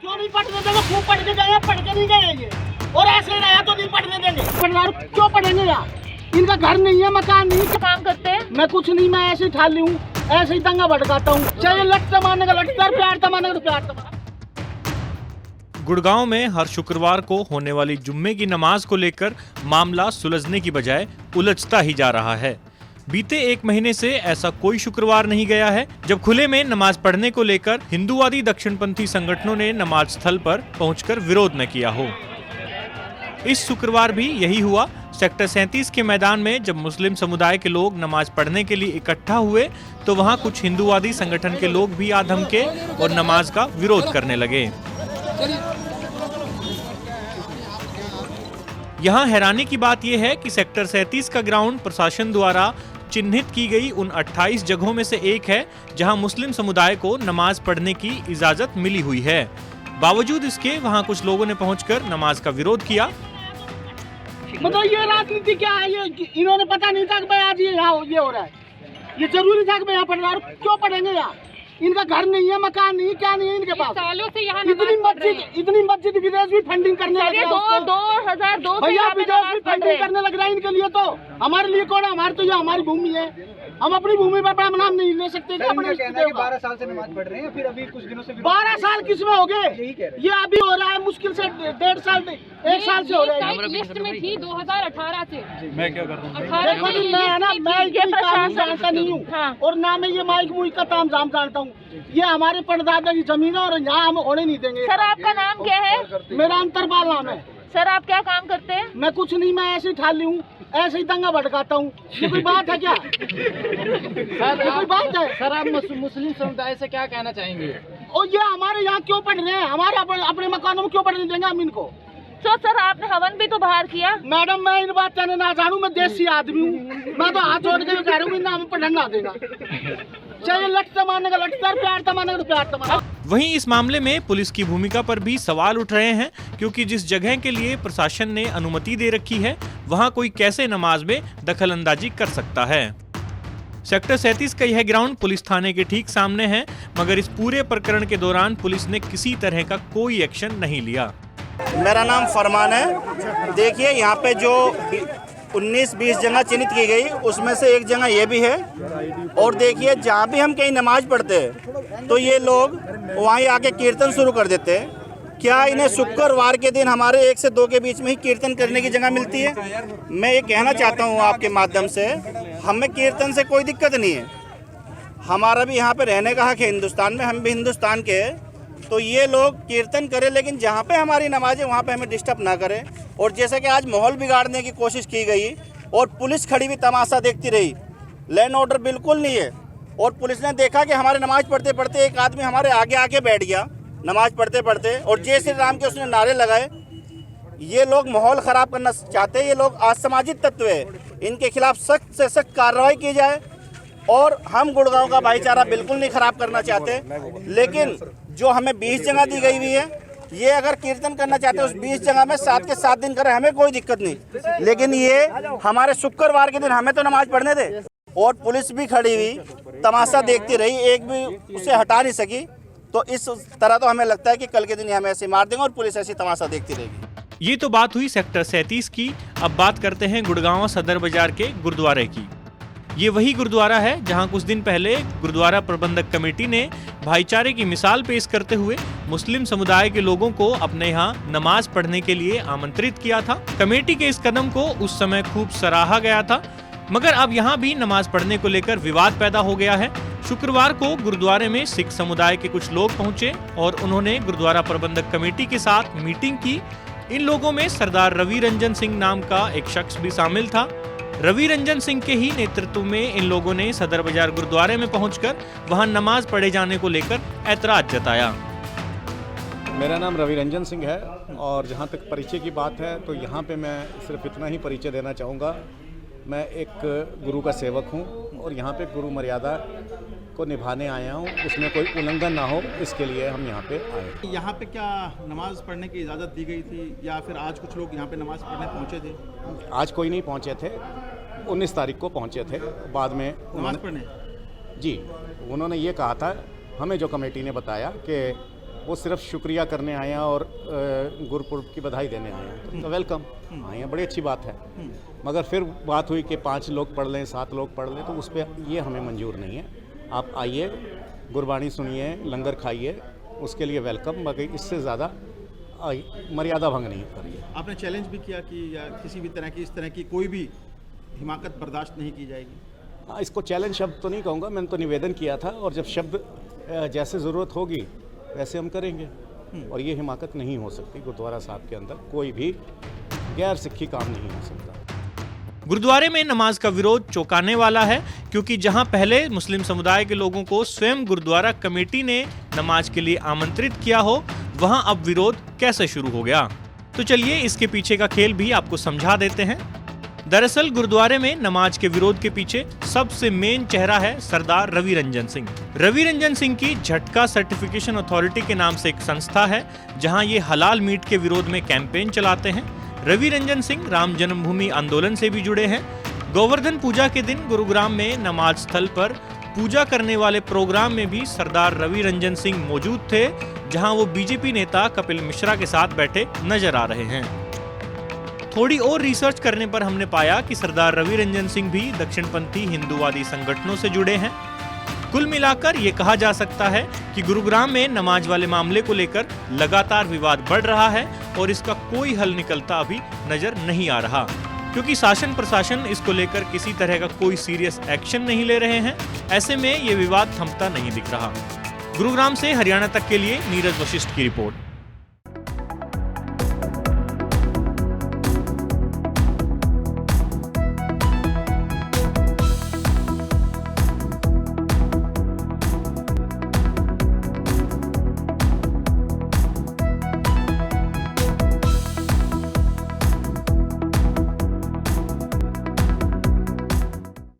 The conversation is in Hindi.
क्यों नहीं पढ़ने देंगे? खूब पढ़ के गए, पढ़ के नहीं गए ये, और ऐसे रहा तो नहीं पढ़ने देंगे। परिवार क्यों पढ़ेंगे यार? इनका घर नहीं है, मकान नहीं। क्या काम करते हैं? मैं कुछ नहीं, मैं ऐसे ही ठाली हूँ, ऐसे ही दंगा भड़काता हूँ। चाहे लट तमाने का लटता, प्यार तमाने का प्यार तमाना। गुड़गांव में हर शुक्रवार को होने वाली जुम्मे की नमाज को लेकर मामला सुलझने की बजाय उलझता ही जा रहा है। बीते एक महीने से ऐसा कोई शुक्रवार नहीं गया है जब खुले में नमाज पढ़ने को लेकर हिंदूवादी दक्षिणपंथी संगठनों ने नमाज स्थल पर पहुंचकर विरोध न किया हो। इस शुक्रवार भी यही हुआ। सेक्टर 37 के मैदान में जब मुस्लिम समुदाय के लोग नमाज पढ़ने के लिए इकट्ठा हुए तो वहां कुछ हिंदूवादी संगठन के लोग भी आ धमके और नमाज का विरोध करने लगे। यहाँ हैरानी की बात यह है कि सेक्टर 37 का ग्राउंड प्रशासन द्वारा चिन्हित की गई उन 28 जगहों में से एक है जहां मुस्लिम समुदाय को नमाज पढ़ने की इजाजत मिली हुई है। बावजूद इसके वहां कुछ लोगों ने पहुंचकर नमाज का विरोध किया। मतलब ये राजनीति क्या है? ये इन्होंने पता नहीं था कि भाई आज ये यहाँ ये हो रहा है। ये जरूरी था कि भाई यहाँ पढ़ रहा है। क्यों पढ़ेंगे यार? इनका घर नहीं है, मकान नहीं, क्या नहीं है इनके पास। सालों से यहाँ इतनी मस्जिद विदेश भी फंडिंग करने लग रहा है। 2002 भैया विदेश भी फंडिंग करने लग रहा है इनके लिए। तो हमारे लिए कौन है? हमारे तो ये हमारी भूमि है, हम अपनी भूमि पर अपना नाम नहीं ले सकते। 12 साल से नमाज पढ़ रहे हैं, फिर अभी कुछ दिनों से 12 साल किसमें हो गए? ये अभी हो रहा है मुश्किल से 1.5 साल, 1 साल से हो रहा है। लिस्ट में थी 2018 से। मैं क्या कर रहा हूँ? मैं जानता नहीं हूँ, हाँ। और ना मैं ये माइक मुइक का ताम झाम जानता हूँ। ये हमारे परदादा की जमीन है और यहाँ हम होने नहीं देंगे। सर आपका नाम क्या है? मेरा अंतरपाल नाम है। सर आप क्या काम करते हैं? मैं कुछ नहीं, मैं ऐसे ही ठाली हूँ, ऐसे ही दंगा भड़काता हूँ। ये कोई बात है क्या? ये कोई बात है? सर आप मुस्लिम समुदाय से क्या कहना चाहेंगे? और ये हमारे यहाँ क्यों पढ़ रहे हैं? हमारे अपने मकानों में क्यों पढ़ने देंगे हम इनको? तो सर आपने हवन भी तो बाहर किया। मैडम मैं इन बात कहने ना जानूँ, मैं देसी आदमी हूँ। मैं तो हाथ जोड़ के कह रहा हूँ, ना हमें पढ़ना देगा। चाहे लट तमाने का लटता, प्यार तमाने का प्यार तमाना। वहीं इस मामले में पुलिस की भूमिका पर भी सवाल उठ रहे हैं, क्योंकि जिस जगह के लिए प्रशासन ने अनुमति दे रखी है वहां कोई कैसे नमाज में दखलंदाजी कर सकता है। सेक्टर 37 का यह ग्राउंड पुलिस थाने के ठीक सामने है, मगर इस पूरे प्रकरण के दौरान पुलिस ने किसी तरह का कोई एक्शन नहीं लिया। मेरा नाम फरमान है। देखिए यहाँ पे जो 19-20 जगह चिन्हित की गई उसमें से एक जगह ये भी है। और देखिए जहाँ भी हम कहीं नमाज पढ़ते हैं तो ये लोग वहीं आके कीर्तन शुरू कर देते हैं। क्या इन्हें शुक्रवार के दिन हमारे 1 से 2 के बीच में ही कीर्तन करने की जगह मिलती है? मैं ये कहना चाहता हूँ आपके माध्यम से, हमें कीर्तन से कोई दिक्कत नहीं है। हमारा भी यहाँ पे रहने का हक है हिंदुस्तान में, हम भी हिंदुस्तान के हैं। तो ये लोग कीर्तन करें, लेकिन जहाँ पे हमारी नमाज है वहाँ पे हमें डिस्टर्ब ना करें। और जैसे कि आज माहौल बिगाड़ने की कोशिश की गई और पुलिस खड़ी भी तमाशा देखती रही, लैंड ऑर्डर बिल्कुल नहीं है। और पुलिस ने देखा कि हमारे नमाज पढ़ते पढ़ते एक आदमी हमारे आगे आके बैठ गया नमाज पढ़ते पढ़ते, और जय श्री राम के उसने नारे लगाए। ये लोग माहौल ख़राब करना चाहते हैं। ये लोग असामाजिक तत्व है, इनके खिलाफ सख्त से सख्त कार्रवाई की जाए। और हम गुड़गांव का भाईचारा बिल्कुल नहीं ख़राब करना चाहते, लेकिन जो हमें 20 जगह दी गई हुई है, ये अगर कीर्तन करना चाहते हैं उस 20 जगह में 7 के 7 दिन करें, हमें कोई दिक्कत नहीं। लेकिन ये हमारे शुक्रवार के दिन हमें तो नमाज पढ़ने दे। और पुलिस भी खड़ी हुई तमाशा देखती रही, एक भी उसे हटा नहीं सकी। तो इस तरह तो हमें लगता है कि कल के दिन हमें ऐसे मार देंगे और पुलिस ऐसी तमाशा देखती रहेगी। ये तो बात हुई सेक्टर 37 की। अब बात करते हैं गुड़गांव सदर बाजार के गुरुद्वारे की। ये वही गुरुद्वारा है जहां कुछ दिन पहले गुरुद्वारा प्रबंधक कमेटी ने भाईचारे की मिसाल पेश करते हुए मुस्लिम समुदाय के लोगों को अपने यहाँ नमाज पढ़ने के लिए आमंत्रित किया था। कमेटी के इस कदम को उस समय खूब सराहा गया था, मगर अब यहाँ भी नमाज पढ़ने को लेकर विवाद पैदा हो गया है। शुक्रवार को गुरुद्वारे में सिख समुदाय के कुछ लोग पहुंचे और उन्होंने गुरुद्वारा प्रबंधक कमेटी के साथ मीटिंग की। इन लोगों में सरदार रवि रंजन सिंह नाम का एक शख्स भी शामिल था। रवि रंजन सिंह के ही नेतृत्व में इन लोगों ने सदर बाजार गुरुद्वारे में पहुंचकर वहां नमाज पढ़े जाने को लेकर ऐतराज जताया। मेरा नाम रवि रंजन सिंह है और जहां तक परिचय की बात है तो यहां पे मैं सिर्फ इतना ही परिचय देना चाहूँगा। मैं एक गुरु का सेवक हूं और यहाँ पे गुरु मर्यादा को निभाने आया हूँ, उसमें कोई उल्लंघन ना हो इसके लिए हम यहाँ पे आए। यहाँ पे क्या नमाज पढ़ने की इजाज़त दी गई थी या फिर आज कुछ लोग यहाँ पे नमाज पढ़ने पहुँचे थे? आज कोई नहीं पहुँचे थे, 19 तारीख को पहुँचे थे। बाद में नमाज पढ़ने जी उन्होंने ये कहा था, हमें जो कमेटी ने बताया कि वो सिर्फ शुक्रिया करने आए हैं और गुरपुरब की बधाई देने आए हैं। तो वेलकम आए हैं, बड़ी अच्छी बात है। मगर फिर बात हुई कि 5 लोग पढ़ लें, 7 लोग पढ़ लें, तो उस पर ये हमें मंजूर नहीं है। आप आइए, गुरबाणी सुनिए, लंगर खाइए, उसके लिए वेलकम। बाकी इससे ज़्यादा मर्यादा भंग नहीं करिए। आपने चैलेंज भी किया कि या किसी भी तरह की इस तरह की कोई भी हिमाकत बर्दाश्त नहीं की जाएगी? हाँ, इसको चैलेंज शब्द तो नहीं कहूँगा, मैंने तो निवेदन किया था, और जब शब्द जैसे ज़रूरत होगी वैसे हम करेंगे। और ये हिमाकत नहीं हो सकती। गुरुद्वारा साहब के अंदर कोई भी गैर सिक्खी काम नहीं हो सकता। गुरुद्वारे में नमाज का विरोध चौंकाने वाला है, क्योंकि जहां पहले मुस्लिम समुदाय के लोगों को स्वयं गुरुद्वारा कमेटी ने नमाज के लिए आमंत्रित किया हो, वहां अब विरोध कैसे शुरू हो गया। तो चलिए इसके पीछे का खेल भी आपको समझा देते हैं। दरअसल गुरुद्वारे में नमाज के विरोध के पीछे सबसे मेन चेहरा है सरदार रवि रंजन सिंह। रवि रंजन सिंह की झटका सर्टिफिकेशन अथॉरिटी के नाम से एक संस्था है, जहां ये हलाल मीट के विरोध में कैंपेन चलाते हैं। रवि रंजन सिंह राम जन्मभूमि आंदोलन से भी जुड़े हैं। गोवर्धन पूजा के दिन गुरुग्राम में नमाज स्थल पर पूजा करने वाले प्रोग्राम में भी सरदार रवि रंजन सिंह मौजूद थे, जहां वो बीजेपी नेता कपिल मिश्रा के साथ बैठे नजर आ रहे हैं। थोड़ी और रिसर्च करने पर हमने पाया कि सरदार रवि रंजन सिंह भी दक्षिणपंथी हिंदूवादी संगठनों से जुड़े हैं। कुल मिलाकर ये कहा जा सकता है कि गुरुग्राम में नमाज वाले मामले को लेकर लगातार विवाद बढ़ रहा है और इसका कोई हल निकलता अभी नजर नहीं आ रहा, क्योंकि शासन प्रशासन इसको लेकर किसी तरह का कोई सीरियस एक्शन नहीं ले रहे हैं। ऐसे में ये विवाद थमता नहीं दिख रहा। गुरुग्राम से हरियाणा तक के लिए नीरज वशिष्ठ की रिपोर्ट।